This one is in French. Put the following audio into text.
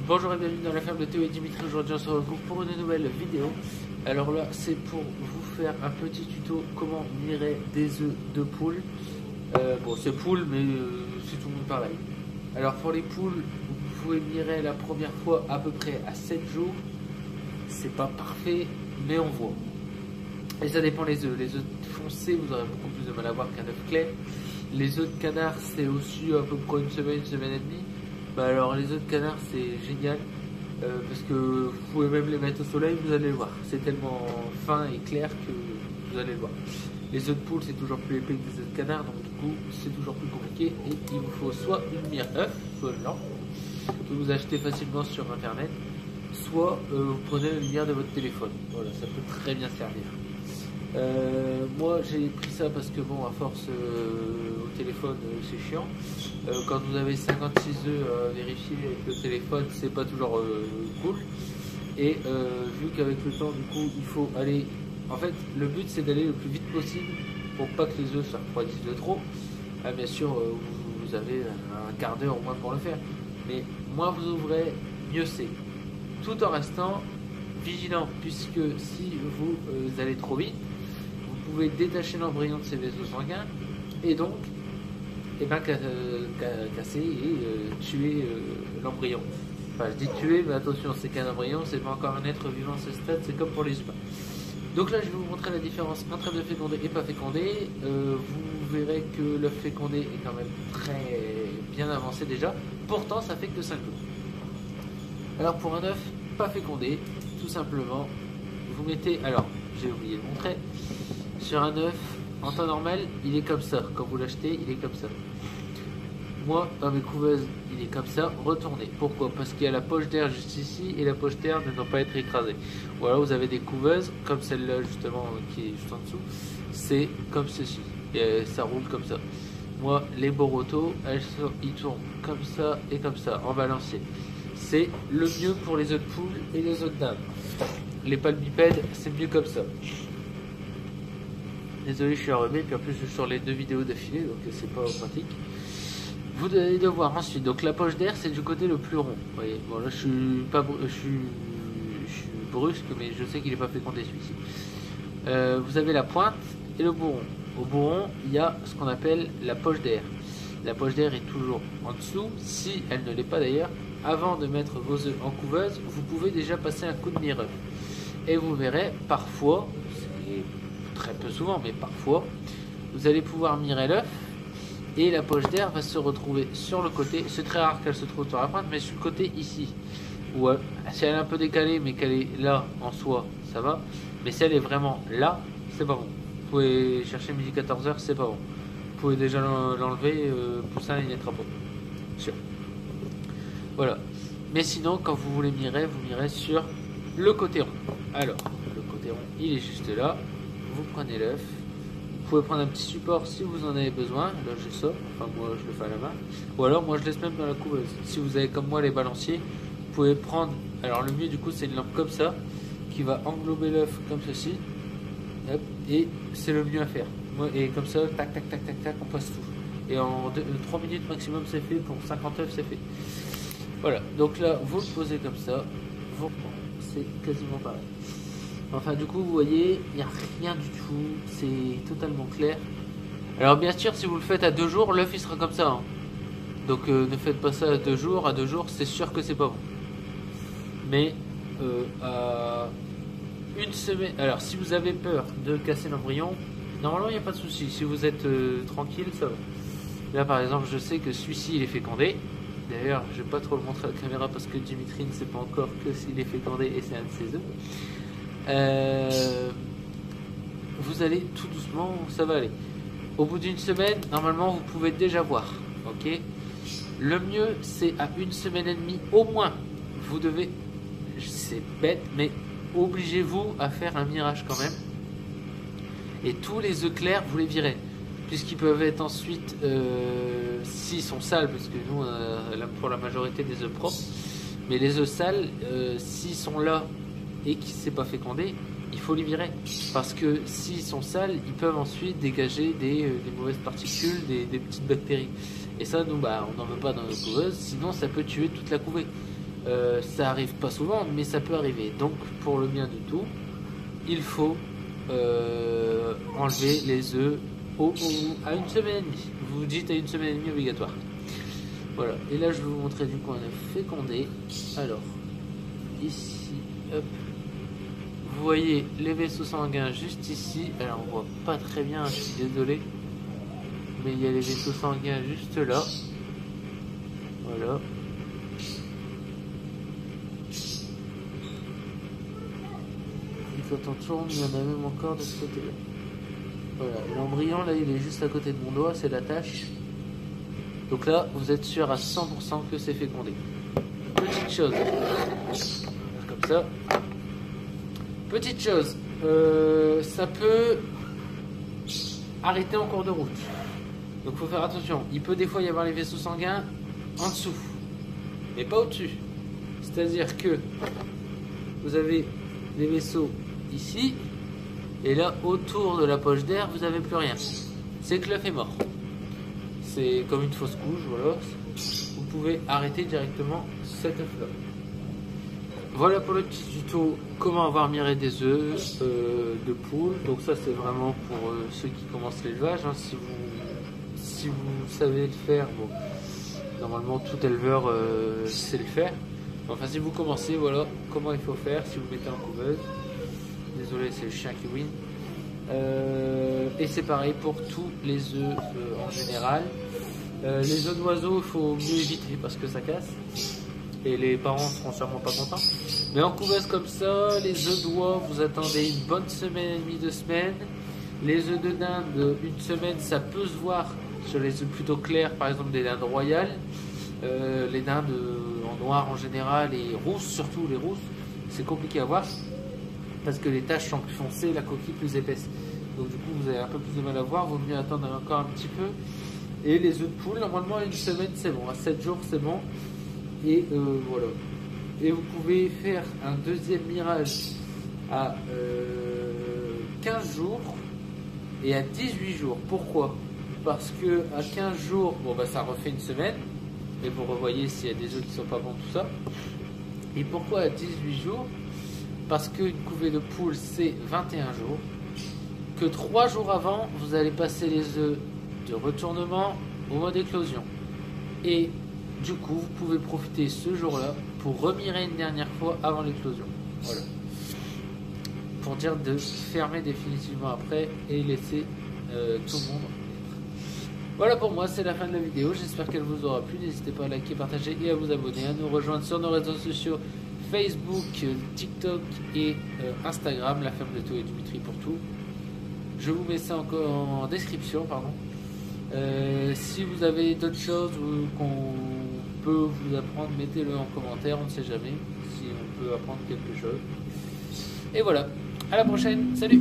Bonjour et bienvenue dans la ferme de Théo et Dimitri. Aujourd'hui on se retrouve pour une nouvelle vidéo. Alors là c'est pour vous faire un petit tuto comment mirer des œufs de poule. Bon c'est poule mais c'est tout le monde pareil. Alors pour les poules vous pouvez mirer la première fois à peu près à 7 jours. C'est pas parfait mais on voit. Et ça dépend les œufs. Les œufs foncés vous aurez beaucoup plus de mal à voir qu'un œuf clair. Les œufs de canard c'est aussi à peu près une semaine et demie. Bah alors les œufs de canard c'est génial parce que vous pouvez même les mettre au soleil, vous allez le voir. C'est tellement fin et clair que vous allez le voir. Les œufs de poule c'est toujours plus épais que les œufs de canard, donc du coup c'est toujours plus compliqué et il vous faut soit une mire œuf, soit blanc, que vous achetez facilement sur internet, soit vous prenez la lumière de votre téléphone. Voilà, ça peut très bien servir. Moi j'ai pris ça parce que bon à force au téléphone c'est chiant. Quand vous avez 56 œufs à vérifier avec le téléphone c'est pas toujours cool. Et vu qu'avec le temps du coup il faut aller, en fait le but c'est d'aller le plus vite possible pour pas que les œufs se refroidissent de trop. Bien sûr vous avez un quart d'heure au moins pour le faire, mais moins vous ouvrez mieux c'est, tout en restant vigilant, puisque si vous allez trop vite vous pouvez détacher l'embryon de ces vaisseaux sanguins et donc casser et tuer l'embryon. Enfin je dis tuer mais attention, c'est qu'un embryon, c'est pas encore un être vivant à ce stade, c'est comme pour les humains. Donc là je vais vous montrer la différence entre œuf fécondé et pas fécondé. Vous verrez que l'œuf fécondé est quand même très bien avancé déjà, pourtant ça fait que 5 jours. Alors pour un œuf pas fécondé, tout simplement vous mettez, alors j'ai oublié de montrer, sur un œuf en temps normal il est comme ça, quand vous l'achetez il est comme ça. Moi dans mes couveuses il est comme ça, retourné. Pourquoi? Parce qu'il y a la poche d'air juste ici et la poche d'air ne doit pas être écrasée. Voilà, vous avez des couveuses comme celle-là justement qui est juste en dessous, c'est comme ceci et ça roule comme ça. Moi les Boruto ils tournent comme ça et comme ça en balancier. C'est le mieux pour les œufs de poule et les œufs de dinde. Les palmipèdes c'est mieux comme ça. Désolé je suis enrhumé, puis en plus je suis sur les 2 vidéos d'affilée donc c'est pas pratique. Vous allez devoir ensuite, donc la poche d'air c'est du côté le plus rond. Vous voyez, bon là je suis brusque mais je sais qu'il n'est pas fécondé celui-ci. Vous avez la pointe et le bourron. Au bourron il y a ce qu'on appelle la poche d'air. La poche d'air est toujours en dessous, si elle ne l'est pas d'ailleurs. Avant de mettre vos œufs en couveuse, vous pouvez déjà passer un coup de mire-œuf. Et vous verrez, parfois, c'est très peu souvent, mais parfois, vous allez pouvoir mirer l'œuf et la poche d'air va se retrouver sur le côté. C'est très rare qu'elle se trouve sur la pointe, mais sur le côté ici. Ou si elle est un peu décalée, mais qu'elle est là en soi, ça va. Mais si elle est vraiment là, c'est pas bon. Vous pouvez chercher midi 14h, c'est pas bon. Vous pouvez déjà l'enlever, poussin il n'être pas. Sûr. Voilà. Mais sinon, quand vous voulez mirer, vous mirez sur le côté rond. Alors, le côté rond, il est juste là. Vous prenez l'œuf. Vous pouvez prendre un petit support si vous en avez besoin. Là, j'ai ça. Enfin, moi, je le fais à la main. Ou alors, moi, je laisse même dans la couveuse. Si vous avez comme moi les balanciers, vous pouvez prendre. Alors, le mieux, du coup, c'est une lampe comme ça qui va englober l'œuf comme ceci. Hop, et c'est le mieux à faire. Et comme ça, tac, tac, tac, tac, tac, on passe tout. Et en 3 minutes maximum, c'est fait. Pour 50 œufs, c'est fait. Voilà, donc là vous le posez comme ça, c'est quasiment pareil. Enfin du coup vous voyez, il n'y a rien du tout, c'est totalement clair. Alors bien sûr si vous le faites à 2 jours, l'œuf il sera comme ça. Hein. Donc ne faites pas ça à 2 jours, c'est sûr que c'est pas bon. Mais à 1 semaine, alors si vous avez peur de casser l'embryon, normalement il n'y a pas de souci. Si vous êtes tranquille, ça va. Là par exemple je sais que celui-ci il est fécondé. D'ailleurs, je ne vais pas trop le montrer à la caméra parce que Dimitri ne sait pas encore que s'il est fécondé et c'est un de ses œufs. Vous allez tout doucement, ça va aller. Au bout d'1 semaine, normalement, vous pouvez déjà voir. Ok. Le mieux, c'est à 1 semaine et demie au moins. Vous devez, c'est bête, mais obligez-vous à faire un mirage quand même. Et tous les œufs clairs, vous les virez. Puisqu'ils peuvent être ensuite, s'ils sont sales, parce que nous, pour la majorité des œufs propres, mais les œufs sales, s'ils sont là et qu'ils ne s'est pas fécondé, il faut les virer. Parce que s'ils sont sales, ils peuvent ensuite dégager des mauvaises particules, des petites bactéries. Et ça, nous, on n'en veut pas dans nos couveuses, sinon ça peut tuer toute la couvée. Ça arrive pas souvent, mais ça peut arriver. Donc pour le bien du tout, il faut enlever les œufs à une semaine et demie. Vous dites à une semaine et demie obligatoire. Voilà. Et là je vais vous montrer du coup on a fécondé. Alors ici, hop. Vous voyez les vaisseaux sanguins juste ici. Alors on voit pas très bien, je suis désolé. Mais il y a les vaisseaux sanguins juste là. Voilà. Quand on tourne, il y en a même encore de ce côté-là. Voilà, l'embryon là il est juste à côté de mon doigt, c'est la tâche. Donc là, vous êtes sûr à 100% que c'est fécondé. Petite chose, comme ça. Petite chose, ça peut arrêter en cours de route. Donc il faut faire attention. Il peut des fois y avoir les vaisseaux sanguins en dessous, mais pas au-dessus. C'est-à-dire que vous avez les vaisseaux ici, et là autour de la poche d'air, vous n'avez plus rien. C'est que l'œuf est mort. C'est comme une fausse couche, voilà. Vous pouvez arrêter directement cet œuf-là. Voilà pour le petit tuto comment avoir miré des œufs de poule. Donc ça c'est vraiment pour ceux qui commencent l'élevage. Hein. Si vous savez le faire, bon, normalement tout éleveur sait le faire. Enfin si vous commencez, voilà comment il faut faire si vous mettez en couveuse. Désolé, c'est le chien qui win. Et c'est pareil pour tous les œufs en général. Les œufs d'oiseaux, il faut mieux éviter parce que ça casse. Et les parents seront sûrement pas contents. Mais en couveuse comme ça, les œufs d'oie, vous attendez une bonne semaine et demie, 2 semaines. Les œufs de dinde, une semaine, ça peut se voir sur les œufs plutôt clairs, par exemple des dindes royales. Les dindes en noir en général et rousses, surtout les rousses, c'est compliqué à voir parce que les taches sont plus foncées, la coquille plus épaisse. Donc du coup, vous avez un peu plus de mal à voir, vaut mieux attendre encore un petit peu. Et les œufs de poule, normalement, une semaine, c'est bon. À 7 jours, c'est bon. Et voilà. Et vous pouvez faire un deuxième mirage à 15 jours et à 18 jours. Pourquoi? Parce que à 15 jours, bon bah ça refait une semaine. Et vous revoyez s'il y a des œufs qui sont pas bons, tout ça. Et pourquoi à 18 jours? Parce qu'une couvée de poule, c'est 21 jours. Que 3 jours avant, vous allez passer les œufs de retournement au mode éclosion. Et du coup, vous pouvez profiter ce jour-là pour remirer une dernière fois avant l'éclosion. Voilà. Pour dire de fermer définitivement après et laisser tout le monde. Voilà pour moi, c'est la fin de la vidéo. J'espère qu'elle vous aura plu. N'hésitez pas à liker, partager et à vous abonner, à nous rejoindre sur nos réseaux sociaux Facebook, TikTok et Instagram, La Ferme de Tout et Dimitri pour tout. Je vous mets ça encore en description, pardon. Si vous avez d'autres choses qu'on peut vous apprendre, mettez-le en commentaire, on ne sait jamais si on peut apprendre quelque chose. Et voilà, à la prochaine, salut!